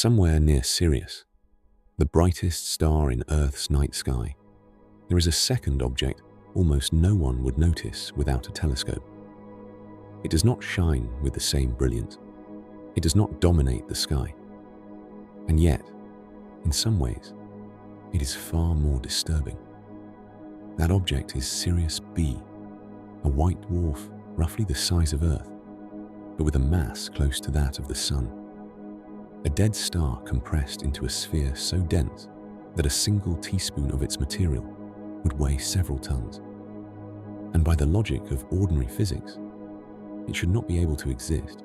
Somewhere near Sirius, the brightest star in Earth's night sky, there is a second object almost no one would notice without a telescope. It does not shine with the same brilliance. It does not dominate the sky. And yet, in some ways, it is far more disturbing. That object is Sirius B, a white dwarf roughly the size of Earth, but with a mass close to that of the Sun. A dead star compressed into a sphere so dense that a single teaspoon of its material would weigh several tons. And by the logic of ordinary physics, it should not be able to exist.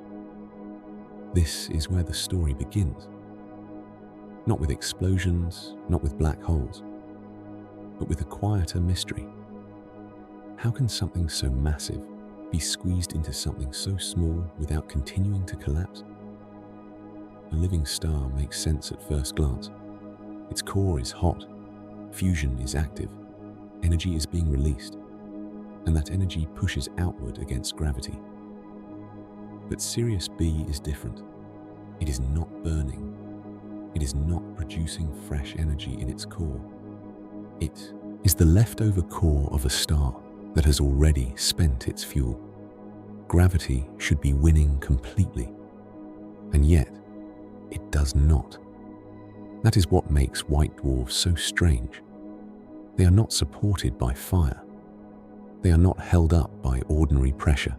This is where the story begins. Not with explosions, not with black holes, but with a quieter mystery. How can something so massive be squeezed into something so small without continuing to collapse? A living star makes sense at first glance. Its core is hot, fusion is active, energy is being released, and that energy pushes outward against gravity. But Sirius B is different. It is not burning. It is not producing fresh energy in its core. It is the leftover core of a star that has already spent its fuel. Gravity should be winning completely, and yet it does not. That is what makes white dwarfs so strange. They are not supported by fire. They are not held up by ordinary pressure.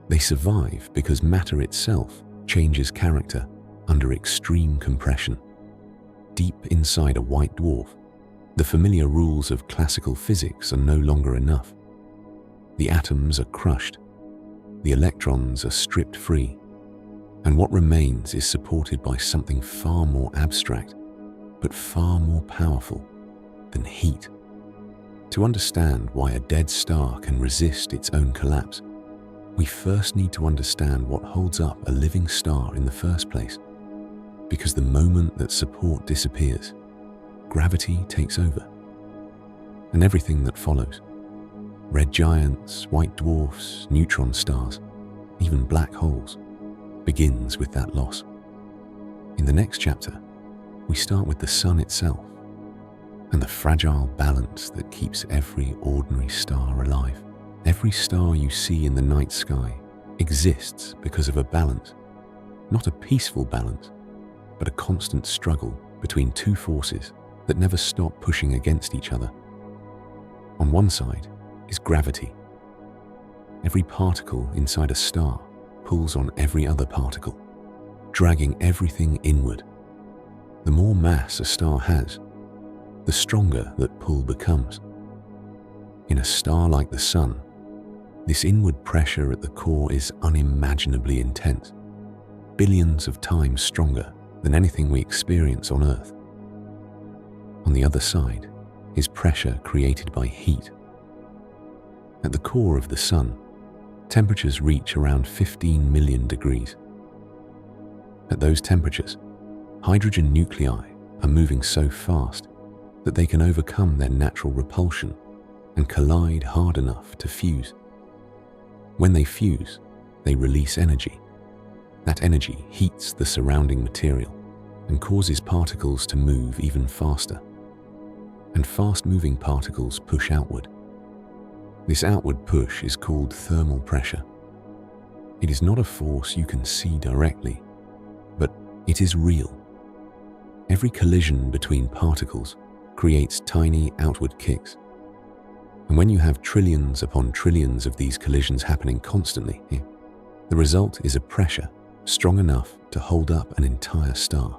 They survive because matter itself changes character under extreme compression. Deep inside a white dwarf, the familiar rules of classical physics are no longer enough. The atoms are crushed, the electrons are stripped free, and what remains is supported by something far more abstract, but far more powerful than heat. To understand why a dead star can resist its own collapse, we first need to understand what holds up a living star in the first place. Because the moment that support disappears, gravity takes over. And everything that follows, red giants, white dwarfs, neutron stars, even black holes, begins with that loss. In the next chapter, we start with the sun itself and the fragile balance that keeps every ordinary star alive. Every star you see in the night sky exists because of a balance, not a peaceful balance, but a constant struggle between two forces that never stop pushing against each other. On one side is gravity. Every particle inside a star pulls on every other particle, dragging everything inward. The more mass a star has, the stronger that pull becomes. In a star like the Sun, this inward pressure at the core is unimaginably intense, billions of times stronger than anything we experience on Earth. On the other side is pressure created by heat. At the core of the Sun, temperatures reach around 15 million degrees. At those temperatures, hydrogen nuclei are moving so fast that they can overcome their natural repulsion and collide hard enough to fuse. When they fuse, they release energy. That energy heats the surrounding material and causes particles to move even faster. And fast-moving particles push outward. This outward push is called thermal pressure. It is not a force you can see directly, but it is real. Every collision between particles creates tiny outward kicks. And when you have trillions upon trillions of these collisions happening constantly, the result is a pressure strong enough to hold up an entire star.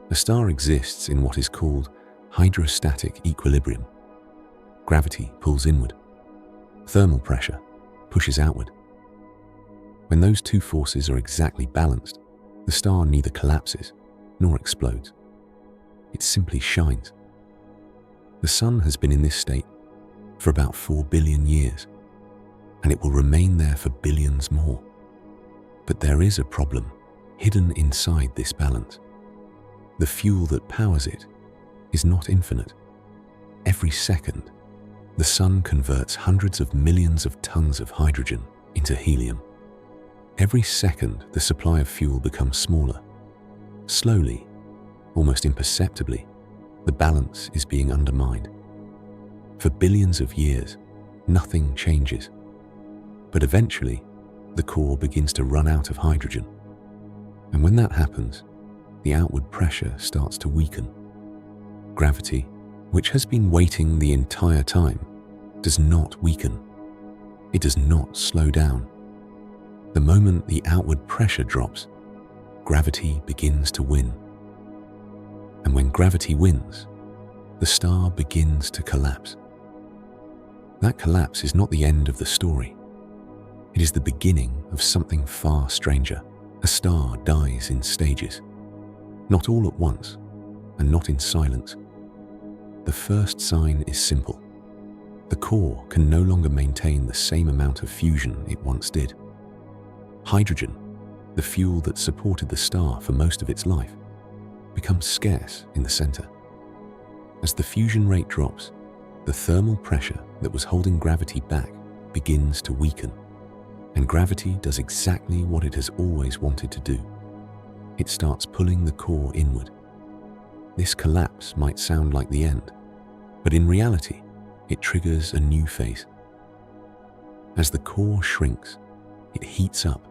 A star exists in what is called hydrostatic equilibrium. Gravity pulls inward. Thermal pressure pushes outward. When those two forces are exactly balanced, the star neither collapses nor explodes. It simply shines. The Sun has been in this state for about 4 billion years, and it will remain there for billions more. But there is a problem hidden inside this balance. The fuel that powers it is not infinite. Every second, the Sun converts hundreds of millions of tons of hydrogen into helium. Every second, the supply of fuel becomes smaller. Slowly, almost imperceptibly, the balance is being undermined. For billions of years, nothing changes. But eventually, the core begins to run out of hydrogen. And when that happens, the outward pressure starts to weaken. Gravity, which has been waiting the entire time, does not weaken. It does not slow down. The moment the outward pressure drops, gravity begins to win. And when gravity wins, the star begins to collapse. That collapse is not the end of the story. It is the beginning of something far stranger. A star dies in stages, not all at once, and not in silence. The first sign is simple. The core can no longer maintain the same amount of fusion it once did. Hydrogen, the fuel that supported the star for most of its life, becomes scarce in the center. As the fusion rate drops, the thermal pressure that was holding gravity back begins to weaken. And gravity does exactly what it has always wanted to do. It starts pulling the core inward. This collapse might sound like the end, but in reality, it triggers a new phase. As the core shrinks, it heats up.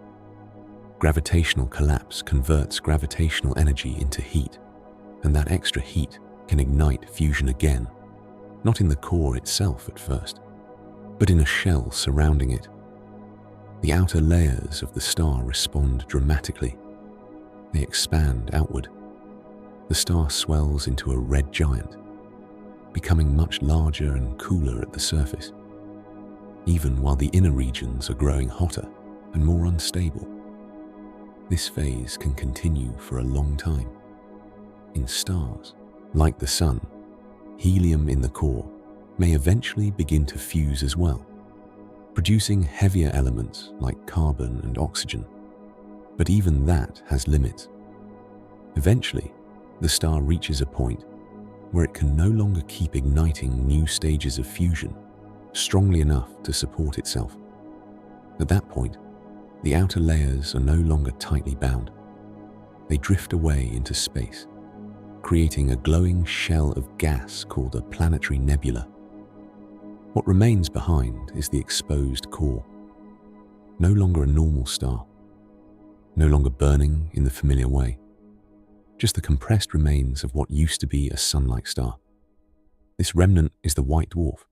Gravitational collapse converts gravitational energy into heat, and that extra heat can ignite fusion again, not in the core itself at first, but in a shell surrounding it. The outer layers of the star respond dramatically. They expand outward. The star swells into a red giant, becoming much larger and cooler at the surface, even while the inner regions are growing hotter and more unstable. This phase can continue for a long time. In stars, like the Sun, helium in the core may eventually begin to fuse as well, producing heavier elements like carbon and oxygen. But even that has limits. Eventually, the star reaches a point where it can no longer keep igniting new stages of fusion strongly enough to support itself. At that point, the outer layers are no longer tightly bound. They drift away into space, creating a glowing shell of gas called a planetary nebula. What remains behind is the exposed core. No longer a normal star, no longer burning in the familiar way, just the compressed remains of what used to be a sun-like star. This remnant is the white dwarf.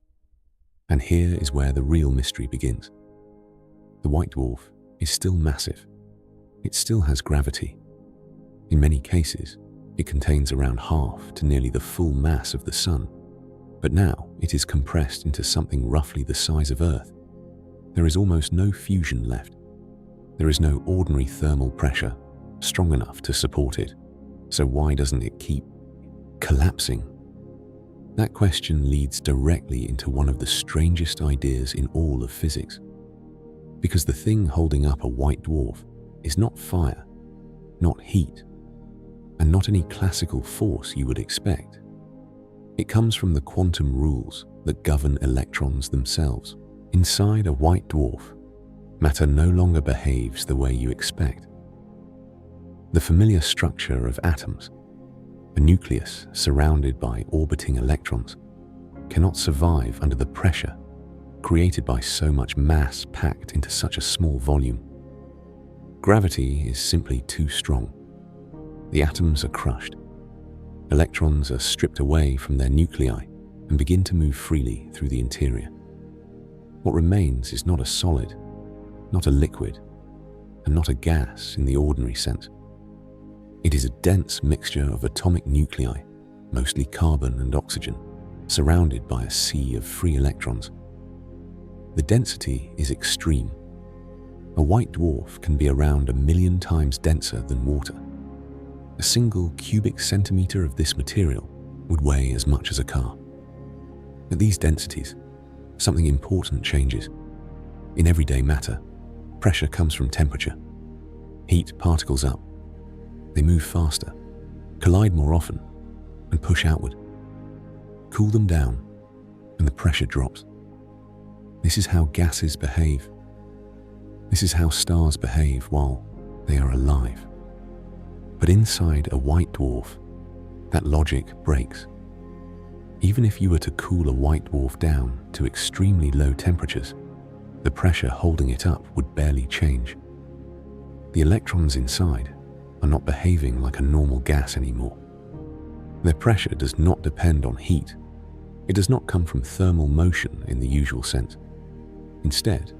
And here is where the real mystery begins. The white dwarf is still massive. It still has gravity. In many cases, it contains around half to nearly the full mass of the Sun. But now it is compressed into something roughly the size of Earth. There is almost no fusion left. There is no ordinary thermal pressure strong enough to support it. So why doesn't it keep collapsing? That question leads directly into one of the strangest ideas in all of physics. Because the thing holding up a white dwarf is not fire, not heat, and not any classical force you would expect. It comes from the quantum rules that govern electrons themselves. Inside a white dwarf, matter no longer behaves the way you expect. The familiar structure of atoms, a nucleus surrounded by orbiting electrons, cannot survive under the pressure created by so much mass packed into such a small volume. Gravity is simply too strong. The atoms are crushed. Electrons are stripped away from their nuclei and begin to move freely through the interior. What remains is not a solid, not a liquid, and not a gas in the ordinary sense. It is a dense mixture of atomic nuclei, mostly carbon and oxygen, surrounded by a sea of free electrons. The density is extreme. A white dwarf can be around 1,000,000 times denser than water. A single cubic centimeter of this material would weigh as much as a car. At these densities, something important changes. In everyday matter, pressure comes from temperature. Heat particles up. They move faster, collide more often, and push outward. Cool them down, and the pressure drops. This is how gases behave. This is how stars behave while they are alive. But inside a white dwarf, that logic breaks. Even if you were to cool a white dwarf down to extremely low temperatures, the pressure holding it up would barely change. The electrons inside are not behaving like a normal gas anymore. Their pressure does not depend on heat. It does not come from thermal motion in the usual sense. Instead,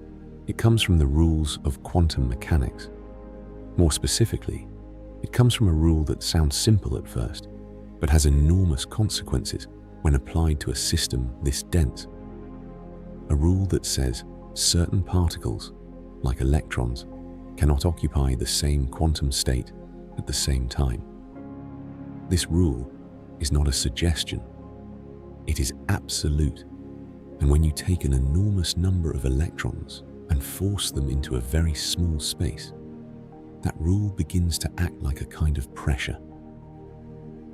it comes from the rules of quantum mechanics. More specifically, it comes from a rule that sounds simple at first, but has enormous consequences when applied to a system this dense. A rule that says certain particles, like electrons, cannot occupy the same quantum state at the same time. This rule is not a suggestion. It is absolute, and when you take an enormous number of electrons and force them into a very small space, that rule begins to act like a kind of pressure.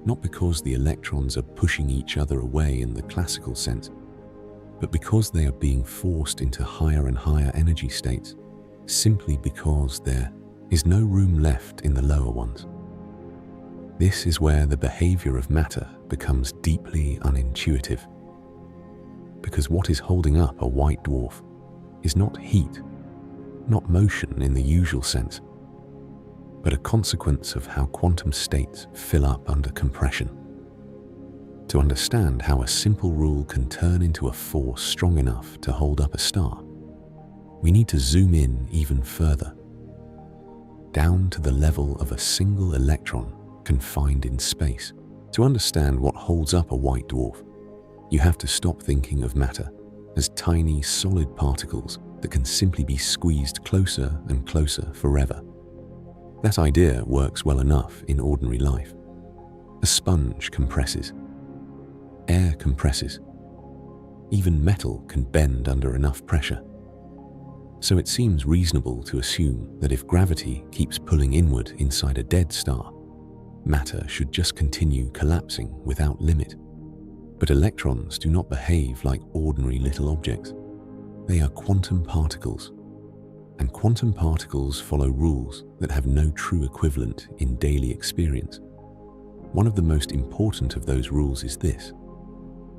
Not because the electrons are pushing each other away in the classical sense, but because they are being forced into higher and higher energy states, simply because there is no room left in the lower ones. This is where the behavior of matter becomes deeply unintuitive. Because what is holding up a white dwarf is not heat, not motion in the usual sense, but a consequence of how quantum states fill up under compression. To understand how a simple rule can turn into a force strong enough to hold up a star, we need to zoom in even further, down to the level of a single electron confined in space. To understand what holds up a white dwarf, you have to stop thinking of matter as tiny solid particles that can simply be squeezed closer and closer forever. That idea works well enough in ordinary life. A sponge compresses. Air compresses. Even metal can bend under enough pressure. So it seems reasonable to assume that if gravity keeps pulling inward inside a dead star, matter should just continue collapsing without limit. But electrons do not behave like ordinary little objects. They are quantum particles, and quantum particles follow rules that have no true equivalent in daily experience. One of the most important of those rules is this: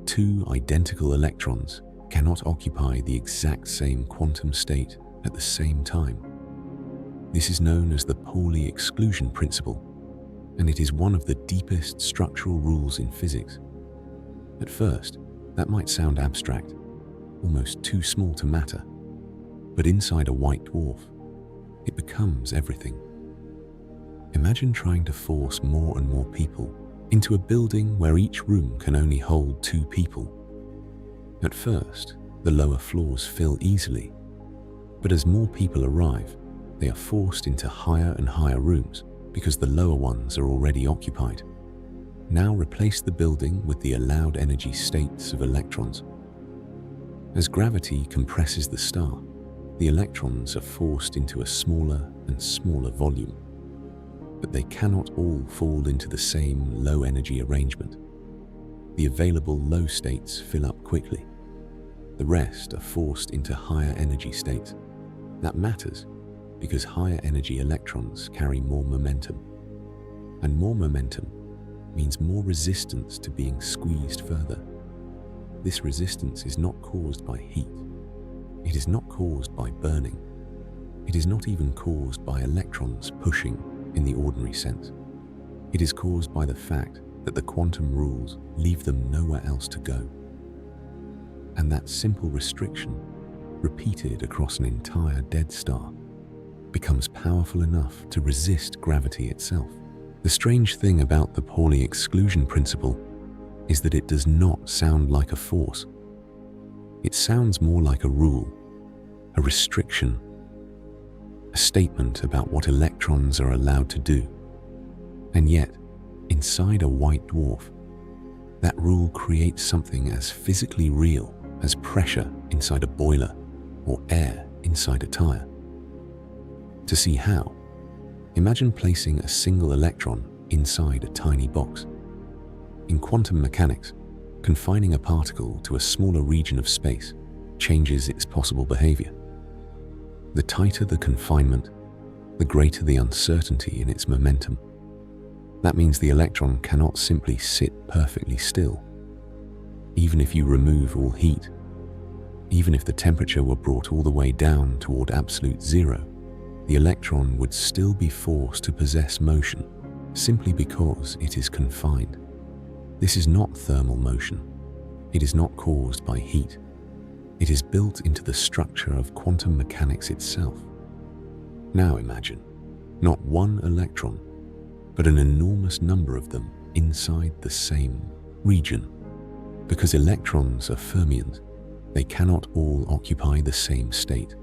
two identical electrons cannot occupy the exact same quantum state at the same time. This is known as the Pauli exclusion principle, and it is one of the deepest structural rules in physics. At first, that might sound abstract, almost too small to matter, but inside a white dwarf, it becomes everything. Imagine trying to force more and more people into a building where each room can only hold 2 people. At first, the lower floors fill easily, but as more people arrive, they are forced into higher and higher rooms because the lower ones are already occupied. Now replace the building with the allowed energy states of electrons. As gravity compresses the star, the electrons are forced into a smaller and smaller volume. But they cannot all fall into the same low energy arrangement. The available low states fill up quickly. The rest are forced into higher energy states. That matters because higher energy electrons carry more momentum. And more momentum means more resistance to being squeezed further. This resistance is not caused by heat. It is not caused by burning. It is not even caused by electrons pushing in the ordinary sense. It is caused by the fact that the quantum rules leave them nowhere else to go. And that simple restriction, repeated across an entire dead star, becomes powerful enough to resist gravity itself. The strange thing about the Pauli exclusion principle is that it does not sound like a force. It sounds more like a rule, a restriction, a statement about what electrons are allowed to do. And yet, inside a white dwarf, that rule creates something as physically real as pressure inside a boiler or air inside a tire. To see how, imagine placing a single electron inside a tiny box. In quantum mechanics, confining a particle to a smaller region of space changes its possible behavior. The tighter the confinement, the greater the uncertainty in its momentum. That means the electron cannot simply sit perfectly still. Even if you remove all heat, even if the temperature were brought all the way down toward absolute zero, the electron would still be forced to possess motion simply because it is confined. This is not thermal motion. It is not caused by heat. It is built into the structure of quantum mechanics itself. Now imagine, not one electron, but an enormous number of them inside the same region. Because electrons are fermions, they cannot all occupy the same state.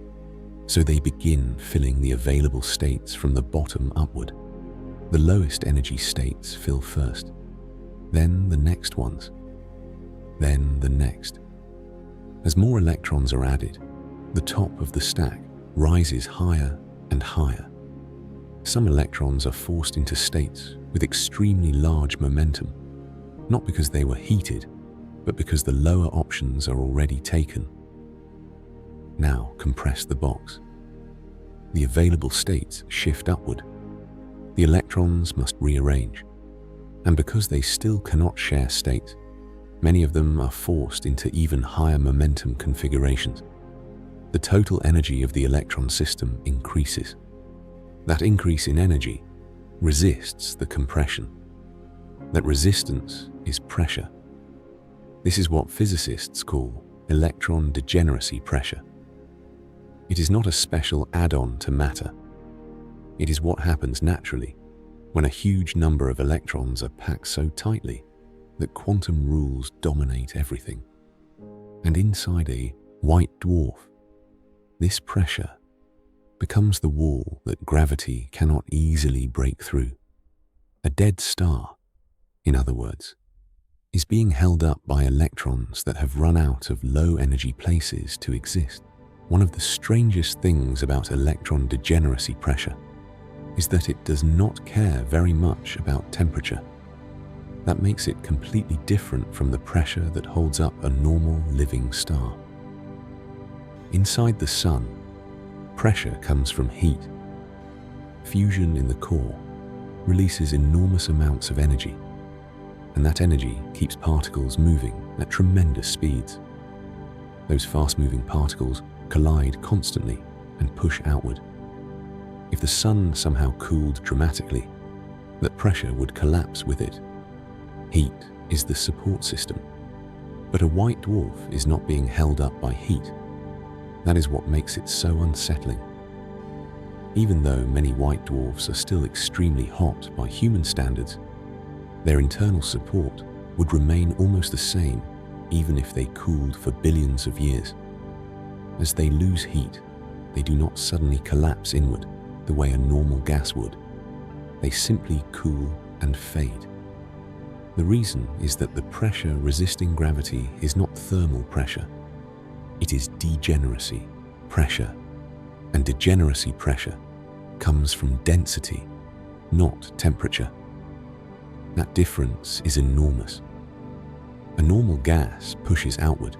So they begin filling the available states from the bottom upward. The lowest energy states fill first, then the next ones, then the next. As more electrons are added, the top of the stack rises higher and higher. Some electrons are forced into states with extremely large momentum, not because they were heated, but because the lower options are already taken. Now compress the box. The available states shift upward. The electrons must rearrange, and because they still cannot share states, many of them are forced into even higher momentum configurations. The total energy of the electron system increases. That increase in energy resists the compression. That resistance is pressure. This is what physicists call electron degeneracy pressure. It is not a special add-on to matter. It is what happens naturally when a huge number of electrons are packed so tightly that quantum rules dominate everything. And inside a white dwarf, this pressure becomes the wall that gravity cannot easily break through. A dead star, in other words, is being held up by electrons that have run out of low-energy places to exist. One of the strangest things about electron degeneracy pressure is that it does not care very much about temperature. That makes it completely different from the pressure that holds up a normal living star. Inside the sun, pressure comes from heat. Fusion in the core releases enormous amounts of energy, and that energy keeps particles moving at tremendous speeds. Those fast-moving particles collide constantly and push outward. If the sun somehow cooled dramatically, that pressure would collapse with it. Heat is the support system, but a white dwarf is not being held up by heat. That is what makes it so unsettling. Even though many white dwarfs are still extremely hot by human standards, their internal support would remain almost the same even if they cooled for billions of years. As they lose heat, they do not suddenly collapse inward the way a normal gas would. They simply cool and fade. The reason is that the pressure resisting gravity is not thermal pressure. It is degeneracy pressure, and degeneracy pressure comes from density, not temperature. That difference is enormous. A normal gas pushes outward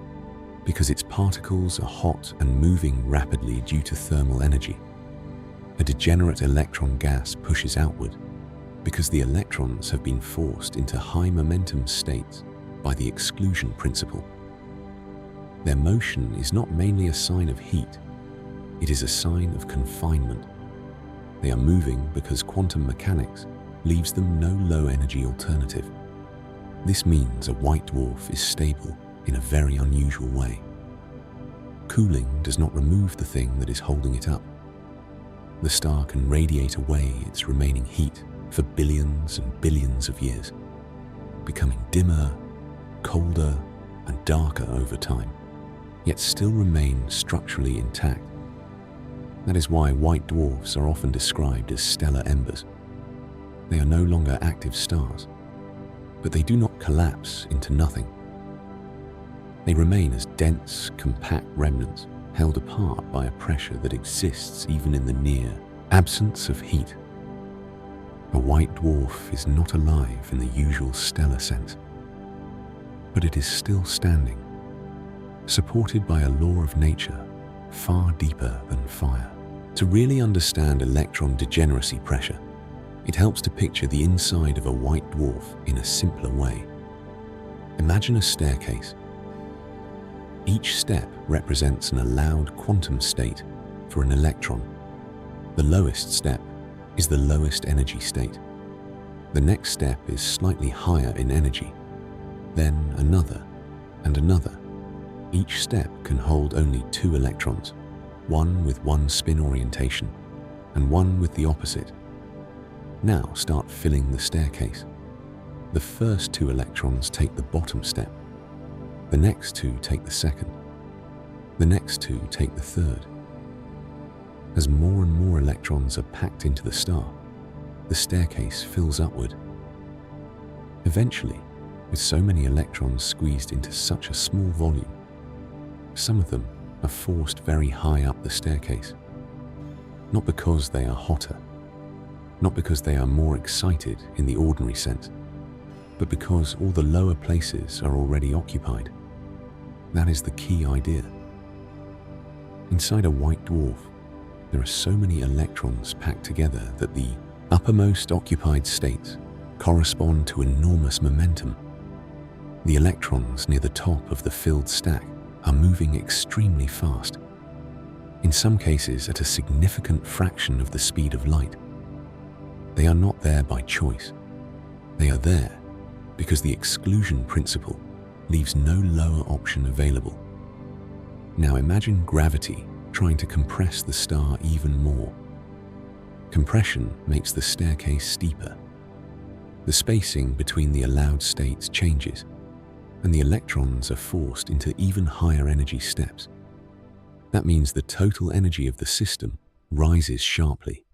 because its particles are hot and moving rapidly due to thermal energy. A degenerate electron gas pushes outward because the electrons have been forced into high momentum states by the exclusion principle. Their motion is not mainly a sign of heat, it is a sign of confinement. They are moving because quantum mechanics leaves them no low-energy alternative. This means a white dwarf is stable in a very unusual way. Cooling does not remove the thing that is holding it up. The star can radiate away its remaining heat for billions and billions of years, becoming dimmer, colder, and darker over time, yet still remain structurally intact. That is why white dwarfs are often described as stellar embers. They are no longer active stars, but they do not collapse into nothing. They remain as dense, compact remnants held apart by a pressure that exists even in the near absence of heat. A white dwarf is not alive in the usual stellar sense, but it is still standing, supported by a law of nature far deeper than fire. To really understand electron degeneracy pressure, It helps to picture the inside of a white dwarf in a simpler way. Imagine a staircase. Each step represents an allowed quantum state for an electron. The lowest step is the lowest energy state. The next step is slightly higher in energy, then another and another. Each step can hold only 2 electrons, one with one spin orientation and one with the opposite. Now start filling the staircase. The first 2 electrons take the bottom step. The next 2 take the second. The next 2 take the third. As more and more electrons are packed into the star, the staircase fills upward. Eventually, with so many electrons squeezed into such a small volume, some of them are forced very high up the staircase. Not because they are hotter, not because they are more excited in the ordinary sense, but because all the lower places are already occupied. That is the key idea. Inside a white dwarf, there are so many electrons packed together that the uppermost occupied states correspond to enormous momentum. The electrons near the top of the filled stack are moving extremely fast, in some cases at a significant fraction of the speed of light. They are not there by choice. They are there because the exclusion principle leaves no lower option available. Now imagine gravity trying to compress the star even more. Compression makes the staircase steeper. The spacing between the allowed states changes, and the electrons are forced into even higher energy steps. That means the total energy of the system rises sharply.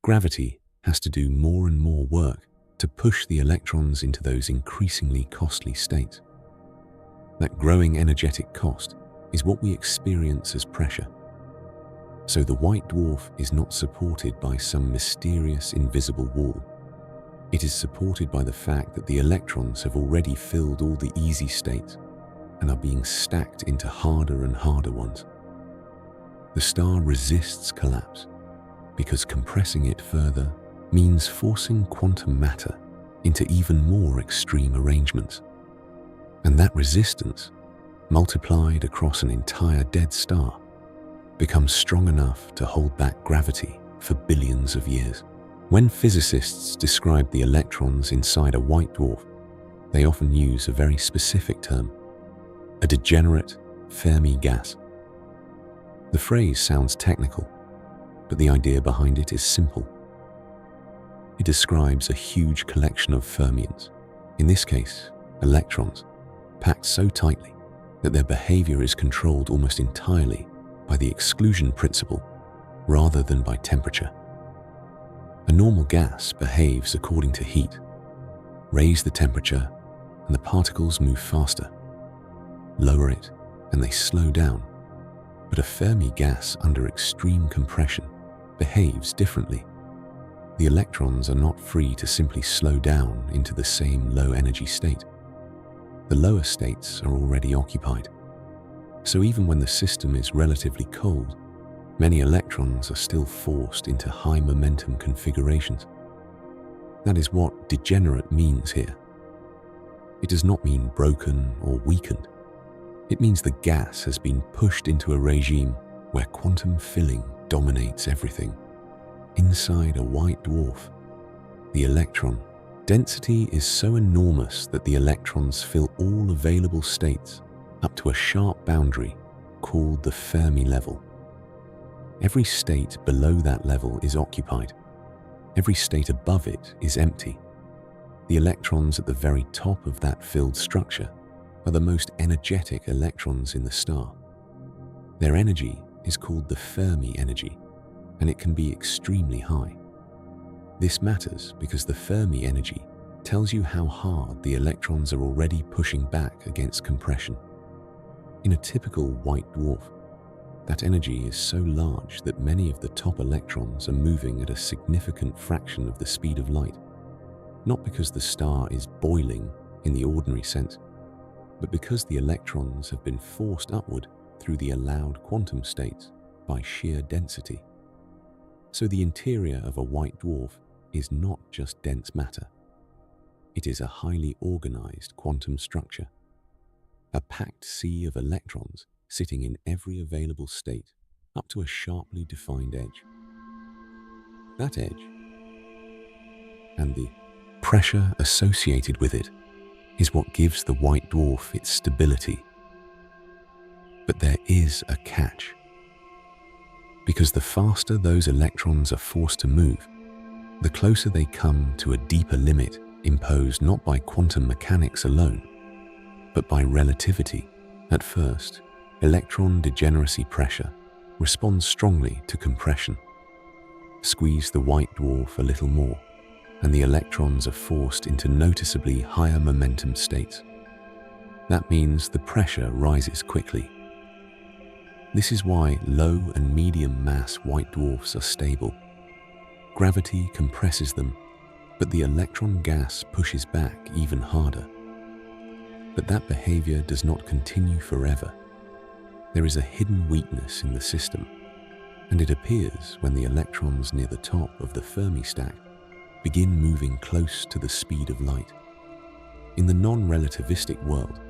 Gravity has to do more and more work to push the electrons into those increasingly costly states. That growing energetic cost is what we experience as pressure. So the white dwarf is not supported by some mysterious invisible wall. It is supported by the fact that the electrons have already filled all the easy states and are being stacked into harder and harder ones. The star resists collapse because compressing it further means forcing quantum matter into even more extreme arrangements. And that resistance, multiplied across an entire dead star, becomes strong enough to hold back gravity for billions of years. When physicists describe the electrons inside a white dwarf, they often use a very specific term: a degenerate Fermi gas. The phrase sounds technical, but the idea behind it is simple. It describes a huge collection of fermions, in this case, electrons, packed so tightly that their behavior is controlled almost entirely by the exclusion principle rather than by temperature. A normal gas behaves according to heat. Raise the temperature and the particles move faster. Lower it and they slow down. But a Fermi gas under extreme compression behaves differently. The electrons are not free to simply slow down into the same low energy state. The lower states are already occupied. So even when the system is relatively cold, many electrons are still forced into high momentum configurations. That is what degenerate means here. It does not mean broken or weakened. It means the gas has been pushed into a regime where quantum filling dominates everything. Inside a white dwarf, the electron density is so enormous that the electrons fill all available states up to a sharp boundary called the Fermi level. Every state below that level is occupied. Every state above it is empty. The electrons at the very top of that filled structure are the most energetic electrons in the star. Their energy is called the Fermi energy, and it can be extremely high. This matters because the Fermi energy tells you how hard the electrons are already pushing back against compression. In a typical white dwarf, that energy is so large that many of the top electrons are moving at a significant fraction of the speed of light, not because the star is boiling in the ordinary sense, but because the electrons have been forced upward through the allowed quantum states by sheer density. So the interior of a white dwarf is not just dense matter. It is a highly organized quantum structure, a packed sea of electrons sitting in every available state up to a sharply defined edge. That edge, and the pressure associated with it, is what gives the white dwarf its stability. But there is a catch. Because the faster those electrons are forced to move, the closer they come to a deeper limit imposed not by quantum mechanics alone, but by relativity. At first, electron degeneracy pressure responds strongly to compression. Squeeze the white dwarf a little more, and the electrons are forced into noticeably higher momentum states. That means the pressure rises quickly. This is why low and medium mass white dwarfs are stable. Gravity compresses them, but the electron gas pushes back even harder. But that behavior does not continue forever. There is a hidden weakness in the system, and it appears when the electrons near the top of the Fermi stack begin moving close to the speed of light. In the non-relativistic world,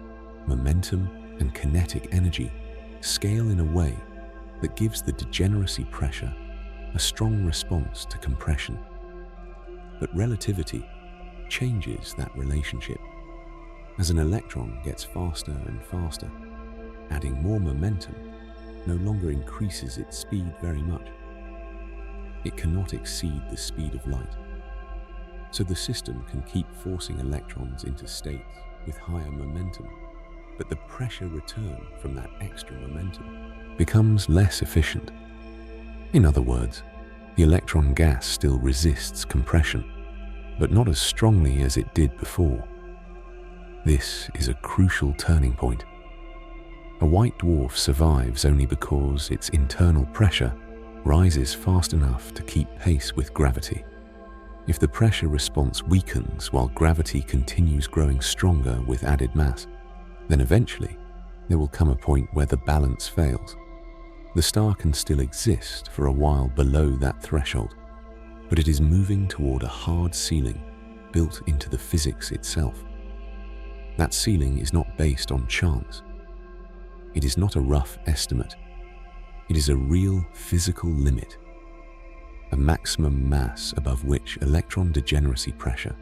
momentum and kinetic energy scale in a way that gives the degeneracy pressure a strong response to compression. But relativity changes that relationship. As an electron gets faster and faster, adding more momentum no longer increases its speed very much. It cannot exceed the speed of light. So the system can keep forcing electrons into states with higher momentum, but the pressure return from that extra momentum becomes less efficient. In other words, the electron gas still resists compression, but not as strongly as it did before. This is a crucial turning point. A white dwarf survives only because its internal pressure rises fast enough to keep pace with gravity. If the pressure response weakens while gravity continues growing stronger with added mass, then eventually there will come a point where the balance fails. The star can still exist for a while below that threshold, but it is moving toward a hard ceiling built into the physics itself. That ceiling is not based on chance. It is not a rough estimate. It is a real physical limit, a maximum mass above which electron degeneracy pressure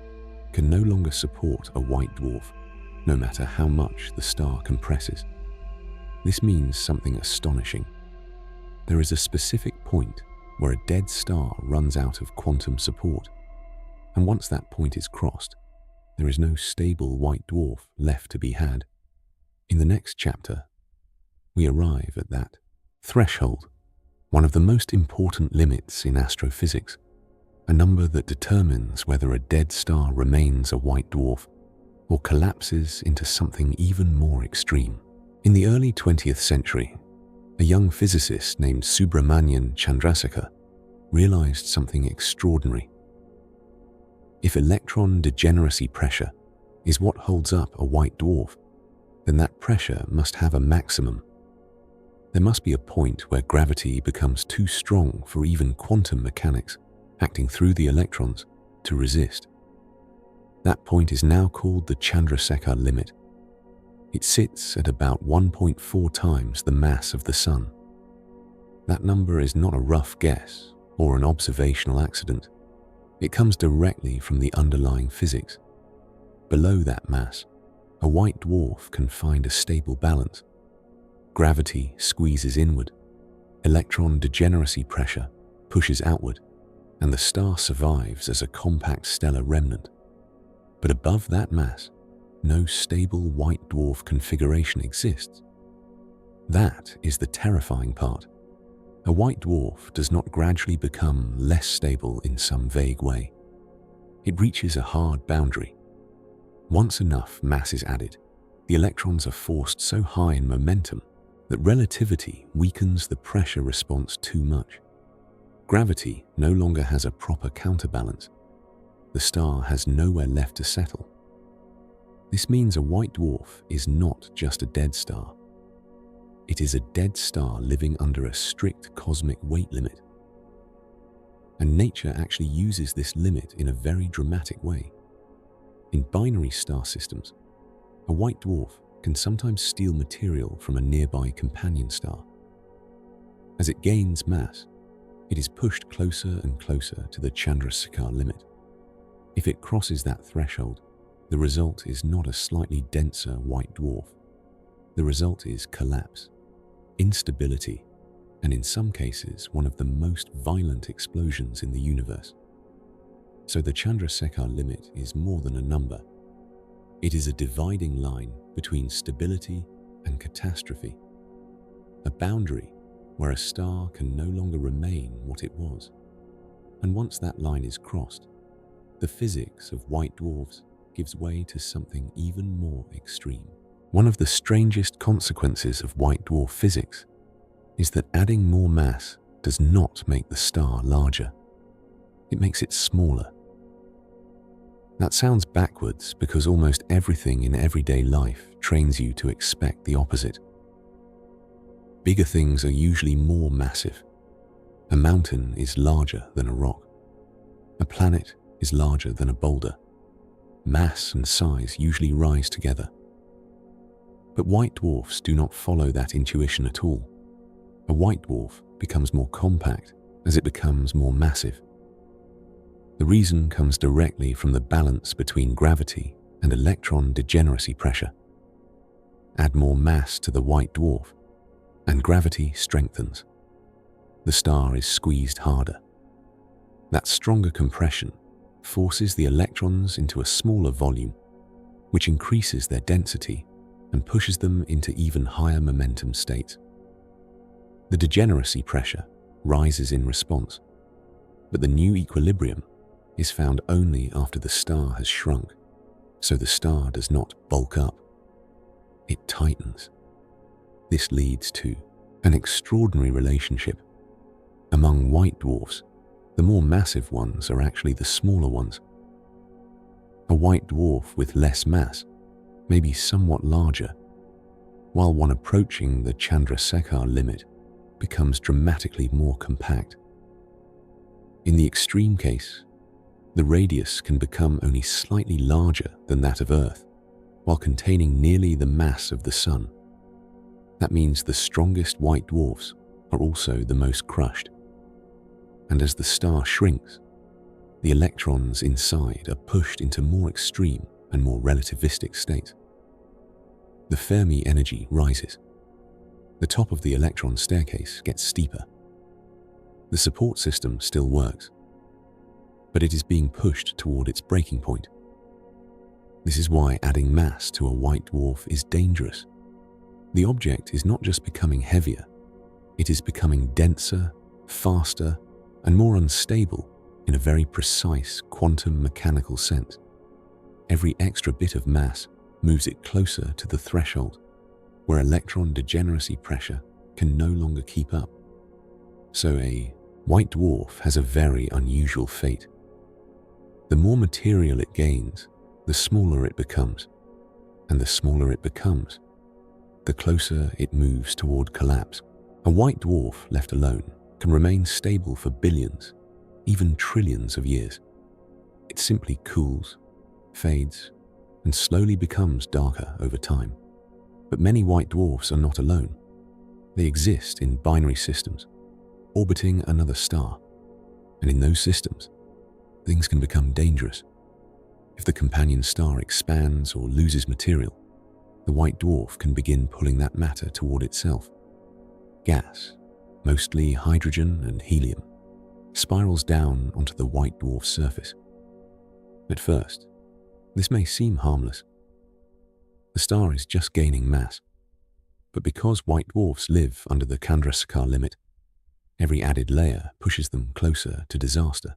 can no longer support a white dwarf, no matter how much the star compresses. This means something astonishing. There is a specific point where a dead star runs out of quantum support, and once that point is crossed, there is no stable white dwarf left to be had. In the next chapter, we arrive at that threshold, one of the most important limits in astrophysics, a number that determines whether a dead star remains a white dwarf or collapses into something even more extreme. In the early 20th century, a young physicist named Subrahmanyan Chandrasekhar realized something extraordinary. If electron degeneracy pressure is what holds up a white dwarf, then that pressure must have a maximum. There must be a point where gravity becomes too strong for even quantum mechanics, acting through the electrons, to resist. That point is now called the Chandrasekhar limit. It sits at about 1.4 times the mass of the Sun. That number is not a rough guess or an observational accident. It comes directly from the underlying physics. Below that mass, a white dwarf can find a stable balance. Gravity squeezes inward, electron degeneracy pressure pushes outward, and the star survives as a compact stellar remnant. But above that mass, no stable white dwarf configuration exists. That is the terrifying part. A white dwarf does not gradually become less stable in some vague way. It reaches a hard boundary. Once enough mass is added, the electrons are forced so high in momentum that relativity weakens the pressure response too much. Gravity no longer has a proper counterbalance. The star has nowhere left to settle. This means a white dwarf is not just a dead star. It is a dead star living under a strict cosmic weight limit. And nature actually uses this limit in a very dramatic way. In binary star systems, a white dwarf can sometimes steal material from a nearby companion star. As it gains mass, it is pushed closer and closer to the Chandrasekhar limit. If it crosses that threshold, the result is not a slightly denser white dwarf. The result is collapse, instability, and in some cases, one of the most violent explosions in the universe. So the Chandrasekhar limit is more than a number. It is a dividing line between stability and catastrophe, a boundary where a star can no longer remain what it was. And once that line is crossed, the physics of white dwarfs gives way to something even more extreme. One of the strangest consequences of white dwarf physics is that adding more mass does not make the star larger. It makes it smaller. That sounds backwards because almost everything in everyday life trains you to expect the opposite. Bigger things are usually more massive. A mountain is larger than a rock. A planet is larger than a boulder. Mass and size usually rise together. But white dwarfs do not follow that intuition at all. A white dwarf becomes more compact as it becomes more massive. The reason comes directly from the balance between gravity and electron degeneracy pressure. Add more mass to the white dwarf, and gravity strengthens. The star is squeezed harder. That stronger compression forces the electrons into a smaller volume, which increases their density and pushes them into even higher momentum states. The degeneracy pressure rises in response, but the new equilibrium is found only after the star has shrunk, so the star does not bulk up. It tightens. This leads to an extraordinary relationship. Among white dwarfs, the more massive ones are actually the smaller ones. A white dwarf with less mass may be somewhat larger, while one approaching the Chandrasekhar limit becomes dramatically more compact. In the extreme case, the radius can become only slightly larger than that of Earth, while containing nearly the mass of the Sun. That means the strongest white dwarfs are also the most crushed. And as the star shrinks, the electrons inside are pushed into more extreme and more relativistic states. The Fermi energy rises. The top of the electron staircase gets steeper. The support system still works, but it is being pushed toward its breaking point. This is why adding mass to a white dwarf is dangerous. The object is not just becoming heavier, it is becoming denser, faster, and more unstable in a very precise quantum mechanical sense. Every extra bit of mass moves it closer to the threshold, where electron degeneracy pressure can no longer keep up. So a white dwarf has a very unusual fate. The more material it gains, the smaller it becomes, and the smaller it becomes, the closer it moves toward collapse. A white dwarf left alone can remain stable for billions, even trillions of years. It simply cools, fades, and slowly becomes darker over time. But many white dwarfs are not alone. They exist in binary systems, orbiting another star, and in those systems, things can become dangerous. If the companion star expands or loses material, the white dwarf can begin pulling that matter toward itself. Gas, mostly hydrogen and helium, spirals down onto the white dwarf's surface. At first, this may seem harmless. The star is just gaining mass. But because white dwarfs live under the Chandrasekhar limit, every added layer pushes them closer to disaster.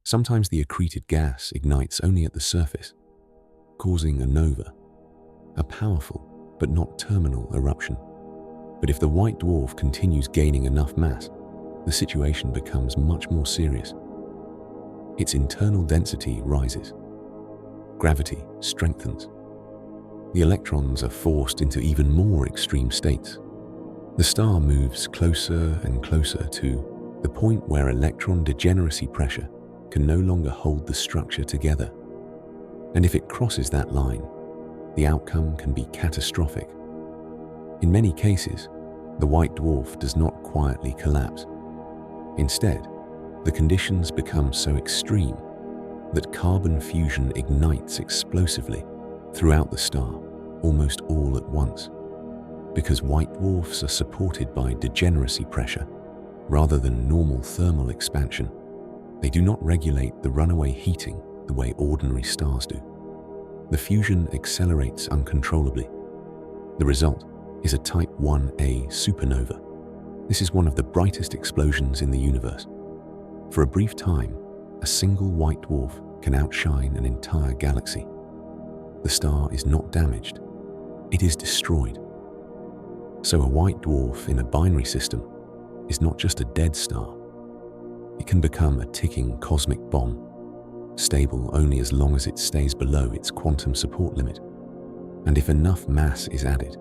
Sometimes the accreted gas ignites only at the surface, causing a nova, a powerful but not terminal eruption. But if the white dwarf continues gaining enough mass, the situation becomes much more serious. Its internal density rises. Gravity strengthens. The electrons are forced into even more extreme states. The star moves closer and closer to the point where electron degeneracy pressure can no longer hold the structure together. And if it crosses that line, the outcome can be catastrophic. In many cases, the white dwarf does not quietly collapse. Instead, the conditions become so extreme that carbon fusion ignites explosively throughout the star, almost all at once. Because white dwarfs are supported by degeneracy pressure rather than normal thermal expansion, they do not regulate the runaway heating the way ordinary stars do. The fusion accelerates uncontrollably. The result is a Type 1a supernova. This is one of the brightest explosions in the universe. For a brief time, a single white dwarf can outshine an entire galaxy. The star is not damaged, it is destroyed. So a white dwarf in a binary system is not just a dead star. It can become a ticking cosmic bomb, stable only as long as it stays below its quantum support limit. And if enough mass is added,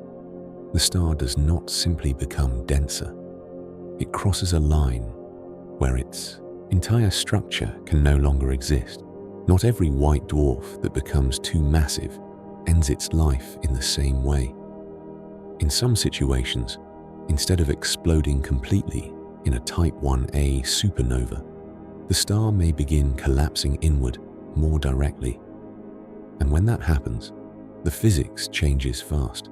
the star does not simply become denser. It crosses a line where its entire structure can no longer exist. Not every white dwarf that becomes too massive ends its life in the same way. In some situations, instead of exploding completely in a Type 1a supernova, the star may begin collapsing inward more directly. And when that happens, the physics changes fast.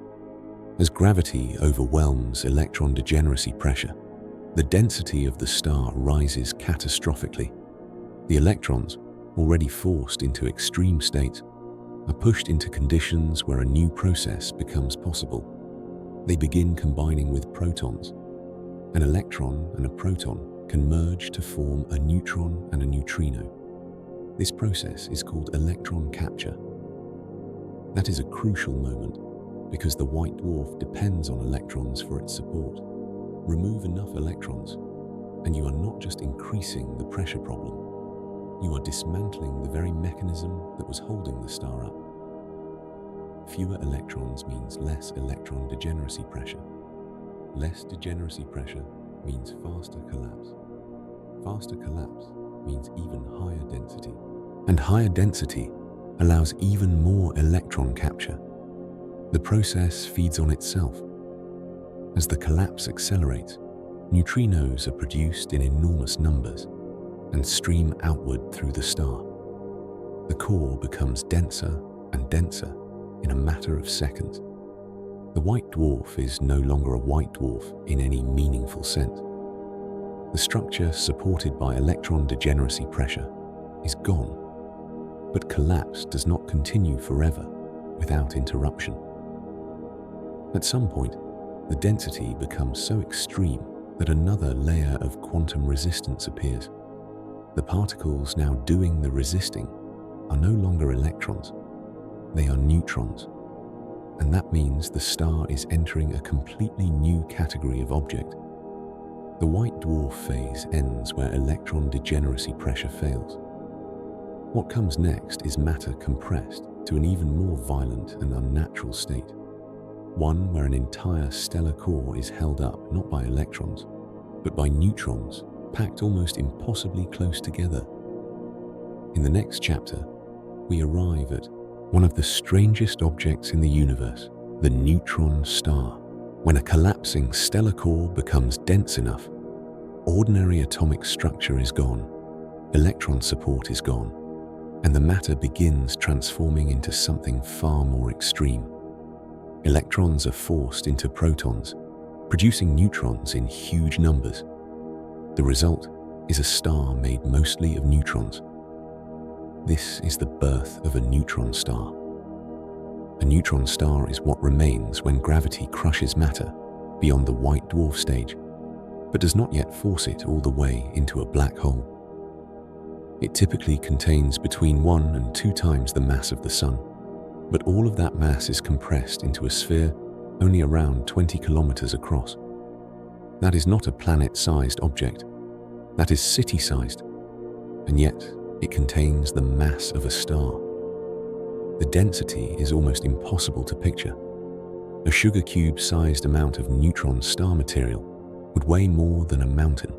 As gravity overwhelms electron degeneracy pressure, the density of the star rises catastrophically. The electrons, already forced into extreme states, are pushed into conditions where a new process becomes possible. They begin combining with protons. An electron and a proton can merge to form a neutron and a neutrino. This process is called electron capture. That is a crucial moment because the white dwarf depends on electrons for its support. Remove enough electrons, and you are not just increasing the pressure problem, you are dismantling the very mechanism that was holding the star up. Fewer electrons means less electron degeneracy pressure. Less degeneracy pressure means faster collapse. Faster collapse means even higher density. And higher density allows even more electron capture. The process feeds on itself. As the collapse accelerates, neutrinos are produced in enormous numbers and stream outward through the star. The core becomes denser and denser in a matter of seconds. The white dwarf is no longer a white dwarf in any meaningful sense. The structure supported by electron degeneracy pressure is gone, but collapse does not continue forever without interruption. At some point, the density becomes so extreme that another layer of quantum resistance appears. The particles now doing the resisting are no longer electrons, they are neutrons. And that means the star is entering a completely new category of object. The white dwarf phase ends where electron degeneracy pressure fails. What comes next is matter compressed to an even more violent and unnatural state. One where an entire stellar core is held up not by electrons, but by neutrons packed almost impossibly close together. In the next chapter, we arrive at one of the strangest objects in the universe, the neutron star. When a collapsing stellar core becomes dense enough, ordinary atomic structure is gone, electron support is gone, and the matter begins transforming into something far more extreme. Electrons are forced into protons, producing neutrons in huge numbers. The result is a star made mostly of neutrons. This is the birth of a neutron star. A neutron star is what remains when gravity crushes matter beyond the white dwarf stage, but does not yet force it all the way into a black hole. It typically contains between 1 and 2 times the mass of the Sun, but all of that mass is compressed into a sphere only around 20 kilometers across. That is not a planet-sized object, that is city-sized, and yet it contains the mass of a star. The density is almost impossible to picture. A sugar cube-sized amount of neutron star material would weigh more than a mountain.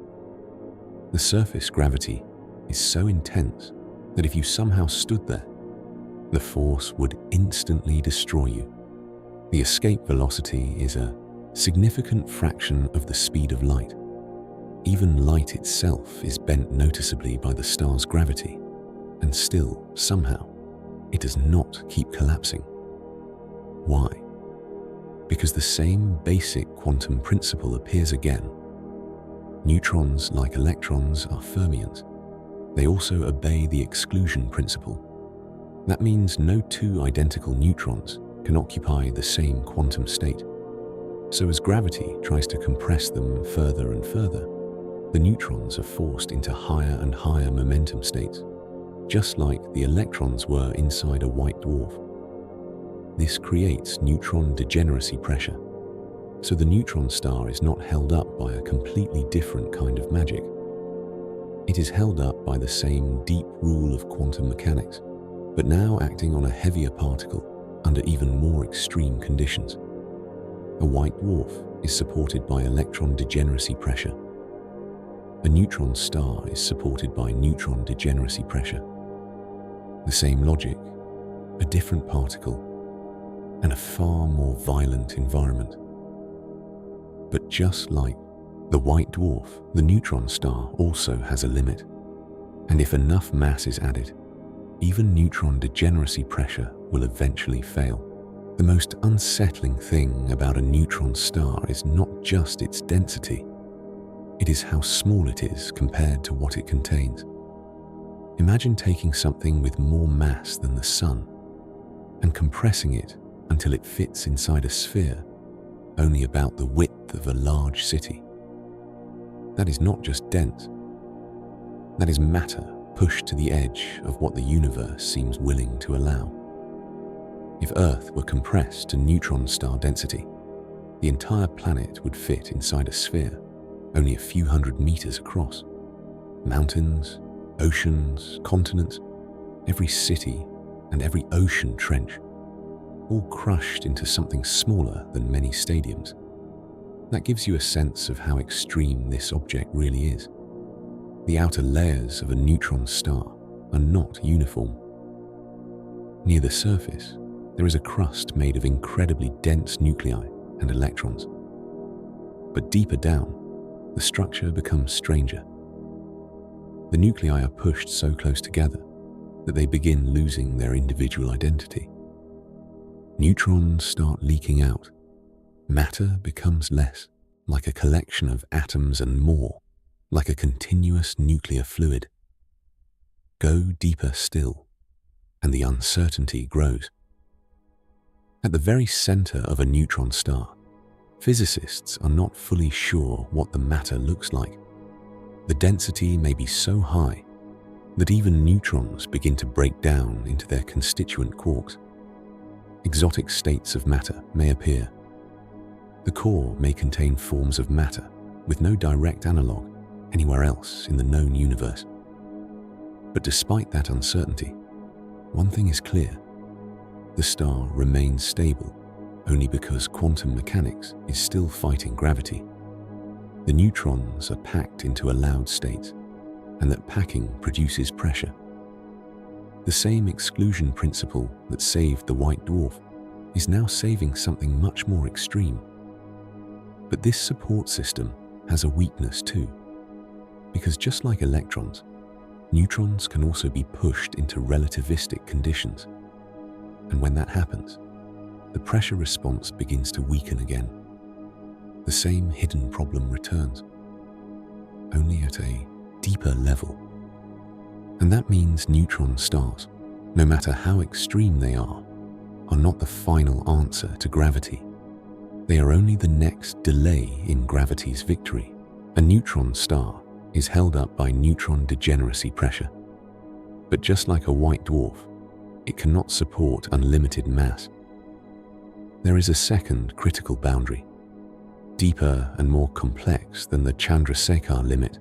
The surface gravity is so intense that if you somehow stood there, the force would instantly destroy you. The escape velocity is a significant fraction of the speed of light. Even light itself is bent noticeably by the star's gravity, and still, somehow, it does not keep collapsing. Why? Because the same basic quantum principle appears again. Neutrons, like electrons, are fermions. They also obey the exclusion principle. That means no two identical neutrons can occupy the same quantum state. So as gravity tries to compress them further and further, the neutrons are forced into higher and higher momentum states, just like the electrons were inside a white dwarf. This creates neutron degeneracy pressure, so the neutron star is not held up by a completely different kind of magic. It is held up by the same deep rule of quantum mechanics, but now acting on a heavier particle under even more extreme conditions. A white dwarf is supported by electron degeneracy pressure. A neutron star is supported by neutron degeneracy pressure. The same logic, a different particle, and a far more violent environment. But just like the white dwarf, the neutron star also has a limit. And if enough mass is added, even neutron degeneracy pressure will eventually fail. The most unsettling thing about a neutron star is not just its density, it is how small it is compared to what it contains. Imagine taking something with more mass than the sun and compressing it until it fits inside a sphere only about the width of a large city. That is not just dense. That is matter pushed to the edge of what the universe seems willing to allow. If Earth were compressed to neutron star density, the entire planet would fit inside a sphere only a few hundred meters across. Mountains, oceans, continents, every city and every ocean trench, all crushed into something smaller than many stadiums. That gives you a sense of how extreme this object really is. The outer layers of a neutron star are not uniform. Near the surface, there is a crust made of incredibly dense nuclei and electrons. But deeper down, the structure becomes stranger. The nuclei are pushed so close together that they begin losing their individual identity. Neutrons start leaking out. Matter becomes less, like a collection of atoms, and more, like a continuous nuclear fluid. Go deeper still, and the uncertainty grows. At the very center of a neutron star, physicists are not fully sure what the matter looks like. The density may be so high that even neutrons begin to break down into their constituent quarks. Exotic states of matter may appear. The core may contain forms of matter with no direct analog anywhere else in the known universe. But despite that uncertainty, one thing is clear: the star remains stable only because quantum mechanics is still fighting gravity. The neutrons are packed into allowed states, and that packing produces pressure. The same exclusion principle that saved the white dwarf is now saving something much more extreme. But this support system has a weakness too, because just like electrons, neutrons can also be pushed into relativistic conditions. And when that happens, the pressure response begins to weaken again. The same hidden problem returns, only at a deeper level. And that means neutron stars, no matter how extreme they are not the final answer to gravity. They are only the next delay in gravity's victory. A neutron star is held up by neutron degeneracy pressure. But just like a white dwarf, it cannot support unlimited mass. There is a second critical boundary, deeper and more complex than the Chandrasekhar limit.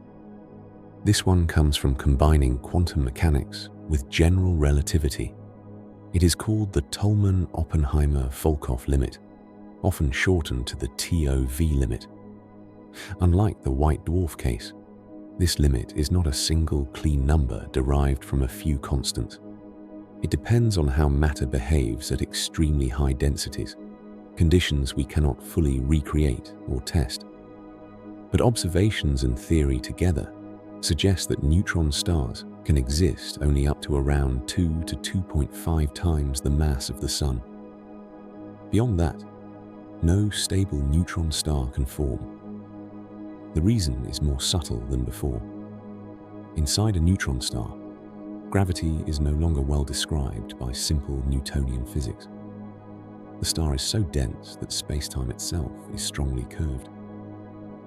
This one comes from combining quantum mechanics with general relativity. It is called the Tolman-Oppenheimer-Volkoff limit, often shortened to the TOV limit. Unlike the white dwarf case, This limit is not a single clean number derived from a few constants. It depends on how matter behaves at extremely high densities, conditions we cannot fully recreate or test. But observations and theory together suggest that neutron stars can exist only up to around 2 to 2.5 times the mass of the Sun. Beyond that, no stable neutron star can form. The reason is more subtle than before. Inside a neutron star, gravity is no longer well described by simple Newtonian physics. The star is so dense that space-time itself is strongly curved.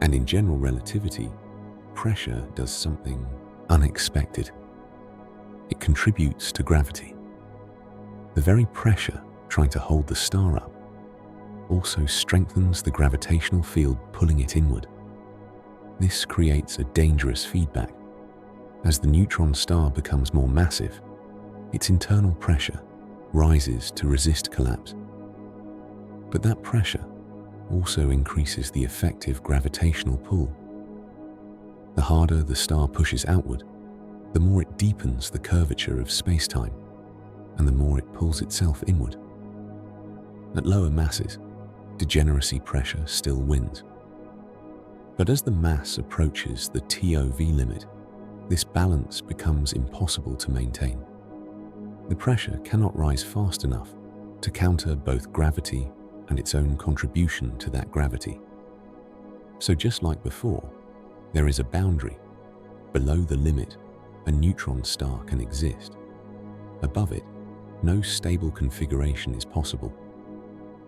And in general relativity, pressure does something unexpected. It contributes to gravity. The very pressure trying to hold the star up also strengthens the gravitational field pulling it inward. This creates a dangerous feedback. As the neutron star becomes more massive, its internal pressure rises to resist collapse. But that pressure also increases the effective gravitational pull. The harder the star pushes outward, the more it deepens the curvature of space-time, and the more it pulls itself inward. At lower masses, degeneracy pressure still wins. But as the mass approaches the TOV limit, this balance becomes impossible to maintain. The pressure cannot rise fast enough to counter both gravity and its own contribution to that gravity. So just like before, there is a boundary. Below the limit, a neutron star can exist. Above it, no stable configuration is possible.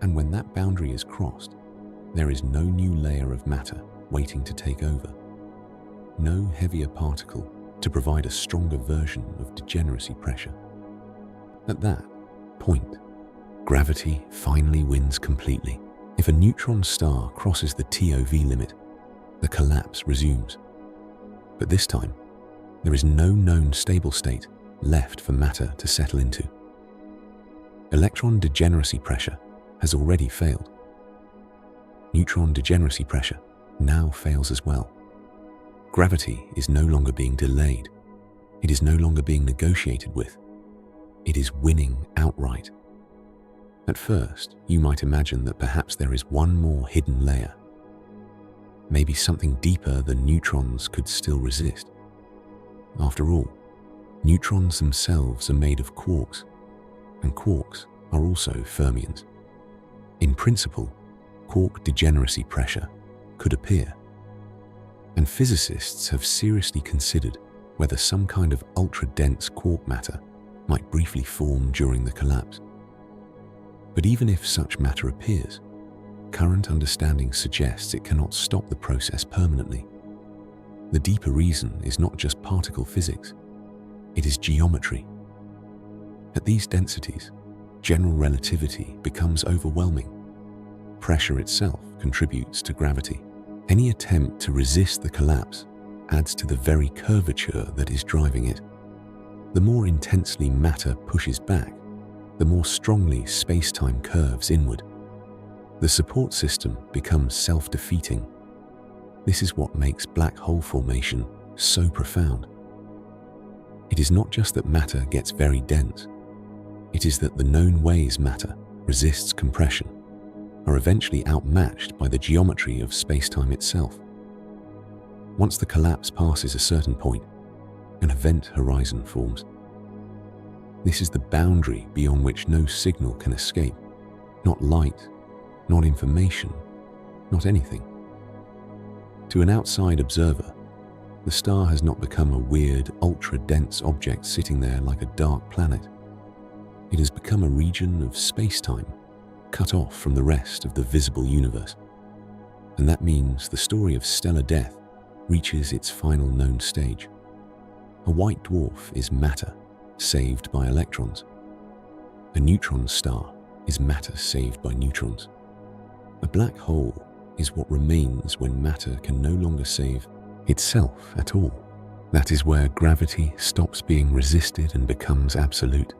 And when that boundary is crossed, there is no new layer of matter waiting to take over. No heavier particle to provide a stronger version of degeneracy pressure. At that point, gravity finally wins completely. If a neutron star crosses the TOV limit, the collapse resumes. But this time, there is no known stable state left for matter to settle into. Electron degeneracy pressure has already failed. Neutron degeneracy pressure now fails as well. Gravity is no longer being delayed. It is no longer being negotiated with. It is winning outright. At first, you might imagine that perhaps there is one more hidden layer. Maybe something deeper than neutrons could still resist. After all, neutrons themselves are made of quarks, and quarks are also fermions. In principle, quark degeneracy pressure could appear, and physicists have seriously considered whether some kind of ultra-dense quark matter might briefly form during the collapse. But even if such matter appears, current understanding suggests it cannot stop the process permanently. The deeper reason is not just particle physics, it is geometry. At these densities, general relativity becomes overwhelming. Pressure itself contributes to gravity. Any attempt to resist the collapse adds to the very curvature that is driving it. The more intensely matter pushes back, the more strongly space-time curves inward. The support system becomes self-defeating. This is what makes black hole formation so profound. It is not just that matter gets very dense. It is that the known ways matter resists compression are eventually outmatched by the geometry of space-time itself. Once the collapse passes a certain point, an event horizon forms. This is the boundary beyond which no signal can escape. Not light, not information, not anything. To an outside observer, the star has not become a weird, ultra-dense object sitting there like a dark planet. It has become a region of space-time, cut off from the rest of the visible universe. And that means the story of stellar death reaches its final known stage. A white dwarf is matter saved by electrons. A neutron star is matter saved by neutrons. A black hole is what remains when matter can no longer save itself at all. That is where gravity stops being resisted and becomes absolute.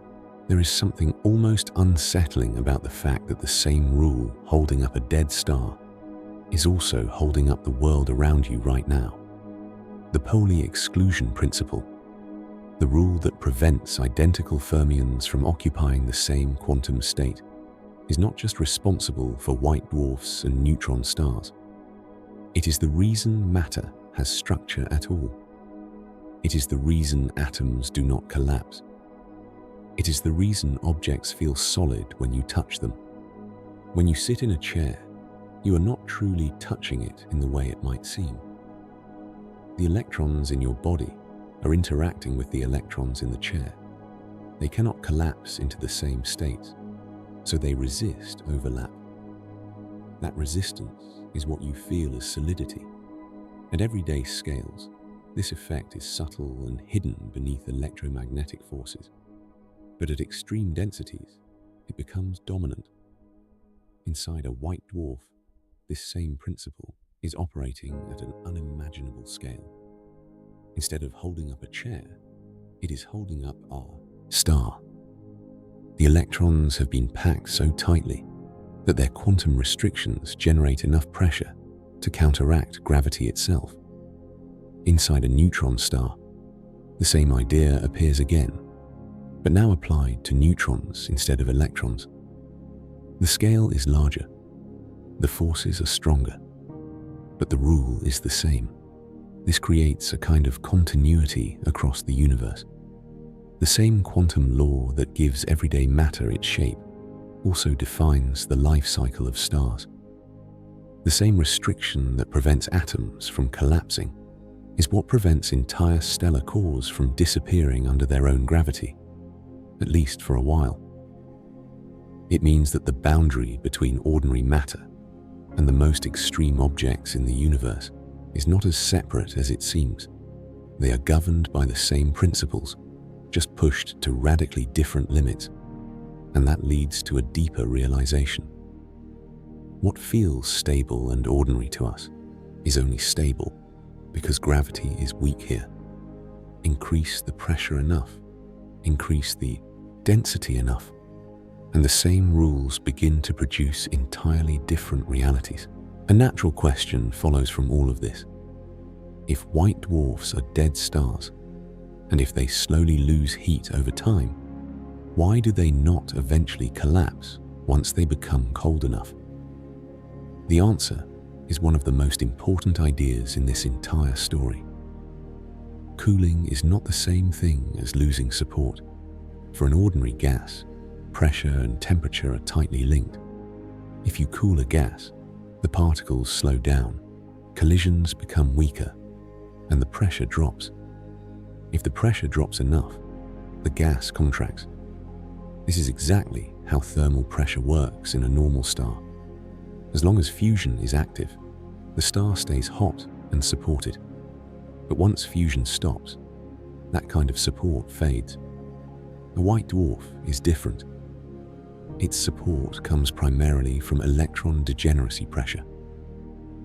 There is something almost unsettling about the fact that the same rule holding up a dead star is also holding up the world around you right now. The Pauli exclusion principle, the rule that prevents identical fermions from occupying the same quantum state, is not just responsible for white dwarfs and neutron stars. It is the reason matter has structure at all. It is the reason atoms do not collapse. It is the reason objects feel solid when you touch them. When you sit in a chair, you are not truly touching it in the way it might seem. The electrons in your body are interacting with the electrons in the chair. They cannot collapse into the same states, so they resist overlap. That resistance is what you feel as solidity. At everyday scales, this effect is subtle and hidden beneath electromagnetic forces. But at extreme densities, it becomes dominant. Inside a white dwarf, this same principle is operating at an unimaginable scale. Instead of holding up a chair, it is holding up our star. The electrons have been packed so tightly that their quantum restrictions generate enough pressure to counteract gravity itself. Inside a neutron star, the same idea appears again, but now applied to neutrons instead of electrons. The scale is larger, the forces are stronger, but the rule is the same. This creates a kind of continuity across the universe. The same quantum law that gives everyday matter its shape also defines the life cycle of stars. The same restriction that prevents atoms from collapsing is what prevents entire stellar cores from disappearing under their own gravity, at least for a while. It means that the boundary between ordinary matter and the most extreme objects in the universe is not as separate as it seems. They are governed by the same principles, just pushed to radically different limits, and that leads to a deeper realization. What feels stable and ordinary to us is only stable because gravity is weak here. Increase the pressure enough, increase the density enough, and the same rules begin to produce entirely different realities. A natural question follows from all of this. If white dwarfs are dead stars, and if they slowly lose heat over time, why do they not eventually collapse once they become cold enough? The answer is one of the most important ideas in this entire story. Cooling is not the same thing as losing support. For an ordinary gas, pressure and temperature are tightly linked. If you cool a gas, the particles slow down, collisions become weaker, and the pressure drops. If the pressure drops enough, the gas contracts. This is exactly how thermal pressure works in a normal star. As long as fusion is active, the star stays hot and supported. But once fusion stops, that kind of support fades. A white dwarf is different. Its support comes primarily from electron degeneracy pressure.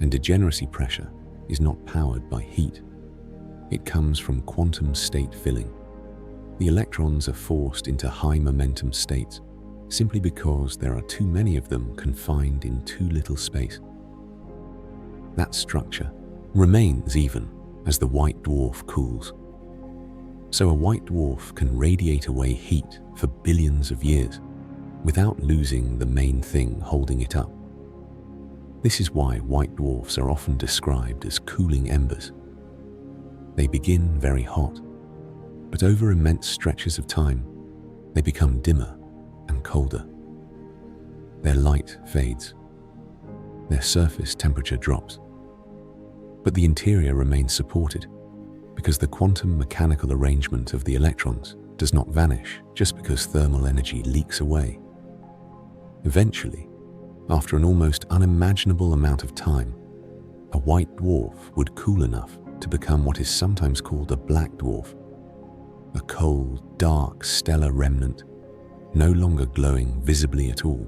And degeneracy pressure is not powered by heat. It comes from quantum state filling. The electrons are forced into high momentum states simply because there are too many of them confined in too little space. That structure remains even as the white dwarf cools. So a white dwarf can radiate away heat for billions of years without losing the main thing holding it up. This is why white dwarfs are often described as cooling embers. They begin very hot, but over immense stretches of time, they become dimmer and colder. Their light fades. Their surface temperature drops. But the interior remains supported because the quantum mechanical arrangement of the electrons does not vanish just because thermal energy leaks away. Eventually, after an almost unimaginable amount of time, a white dwarf would cool enough to become what is sometimes called a black dwarf, a cold, dark stellar remnant, no longer glowing visibly at all.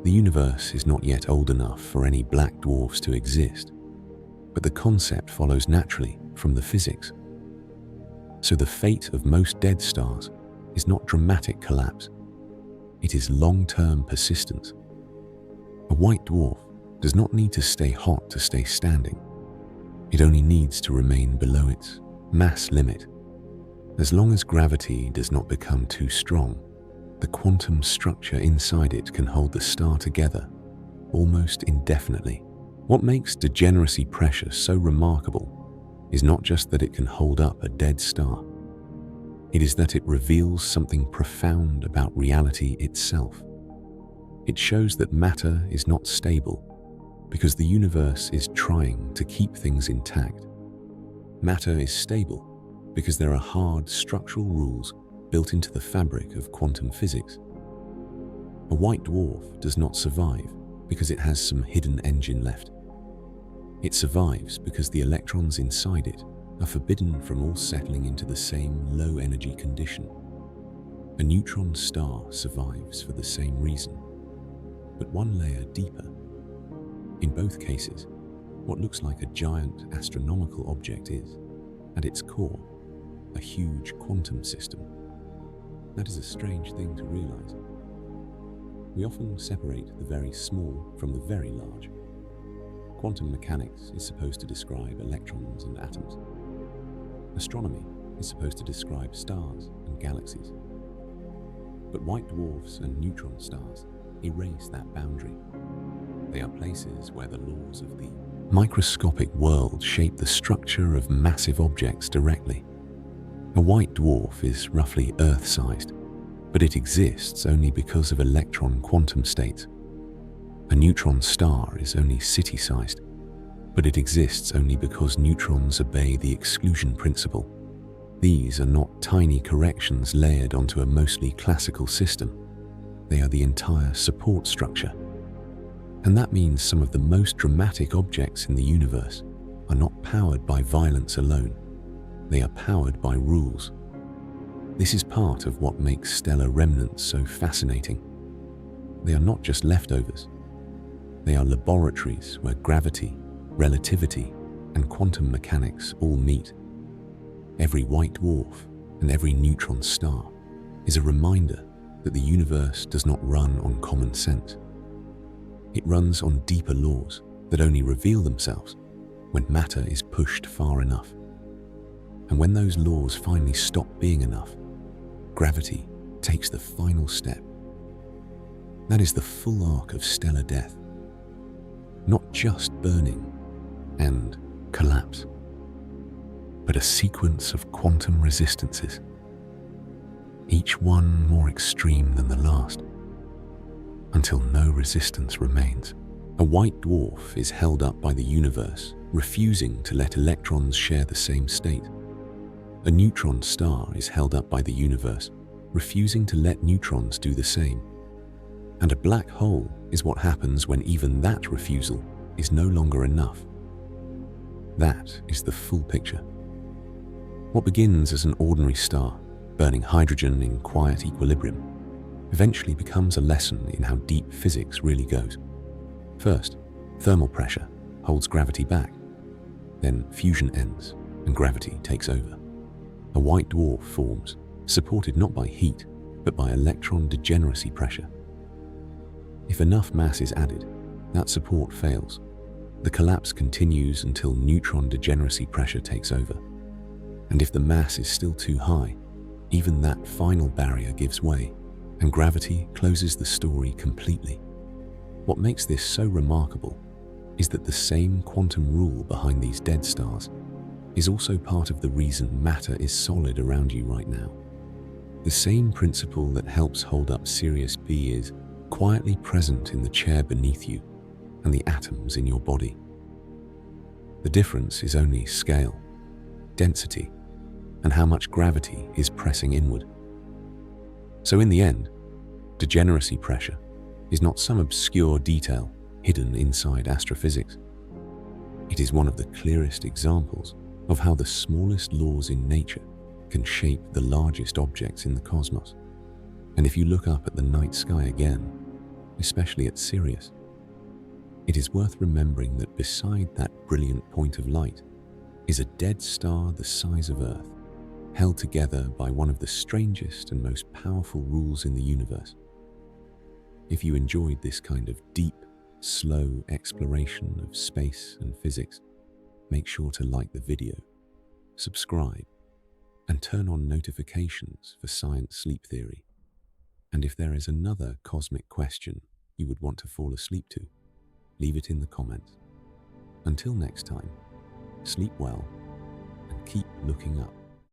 The universe is not yet old enough for any black dwarfs to exist, but the concept follows naturally from the physics. So the fate of most dead stars is not dramatic collapse, it is long-term persistence. A white dwarf does not need to stay hot to stay standing. It only needs to remain below its mass limit. As long as gravity does not become too strong, the quantum structure inside it can hold the star together almost indefinitely. What makes degeneracy pressure so remarkable is not just that it can hold up a dead star. It is that it reveals something profound about reality itself. It shows that matter is not stable because the universe is trying to keep things intact. Matter is stable because there are hard structural rules built into the fabric of quantum physics. A white dwarf does not survive because it has some hidden engine left. It survives because the electrons inside it are forbidden from all settling into the same low-energy condition. A neutron star survives for the same reason, but one layer deeper. In both cases, what looks like a giant astronomical object is, at its core, a huge quantum system. That is a strange thing to realize. We often separate the very small from the very large. Quantum mechanics is supposed to describe electrons and atoms. Astronomy is supposed to describe stars and galaxies. But white dwarfs and neutron stars erase that boundary. They are places where the laws of the microscopic world shape the structure of massive objects directly. A white dwarf is roughly Earth-sized, but it exists only because of electron quantum states. A neutron star is only city-sized, but it exists only because neutrons obey the exclusion principle. These are not tiny corrections layered onto a mostly classical system. They are the entire support structure. And that means some of the most dramatic objects in the universe are not powered by violence alone. They are powered by rules. This is part of what makes stellar remnants so fascinating. They are not just leftovers. They are laboratories where gravity, relativity, and quantum mechanics all meet. Every white dwarf and every neutron star is a reminder that the universe does not run on common sense. It runs on deeper laws that only reveal themselves when matter is pushed far enough. And when those laws finally stop being enough, gravity takes the final step. That is the full arc of stellar death. Not just burning and collapse, but a sequence of quantum resistances, each one more extreme than the last, until no resistance remains. A white dwarf is held up by the universe, refusing to let electrons share the same state. A neutron star is held up by the universe, refusing to let neutrons do the same. And a black hole is what happens when even that refusal is no longer enough. That is the full picture. What begins as an ordinary star, burning hydrogen in quiet equilibrium, eventually becomes a lesson in how deep physics really goes. First, thermal pressure holds gravity back. Then fusion ends and gravity takes over. A white dwarf forms, supported not by heat, but by electron degeneracy pressure. If enough mass is added, that support fails. The collapse continues until neutron degeneracy pressure takes over. And if the mass is still too high, even that final barrier gives way, and gravity closes the story completely. What makes this so remarkable is that the same quantum rule behind these dead stars is also part of the reason matter is solid around you right now. The same principle that helps hold up Sirius B is quietly present in the chair beneath you and the atoms in your body. The difference is only scale, density, and how much gravity is pressing inward. So in the end, degeneracy pressure is not some obscure detail hidden inside astrophysics. It is one of the clearest examples of how the smallest laws in nature can shape the largest objects in the cosmos. And if you look up at the night sky again, especially at Sirius, it is worth remembering that beside that brilliant point of light is a dead star the size of Earth, held together by one of the strangest and most powerful rules in the universe. If you enjoyed this kind of deep, slow exploration of space and physics, Make sure to like the video, subscribe, and turn on notifications for science sleep theory. And if there is another cosmic question you would want to fall asleep to, leave it in the comments. Until next time, sleep well and keep looking up.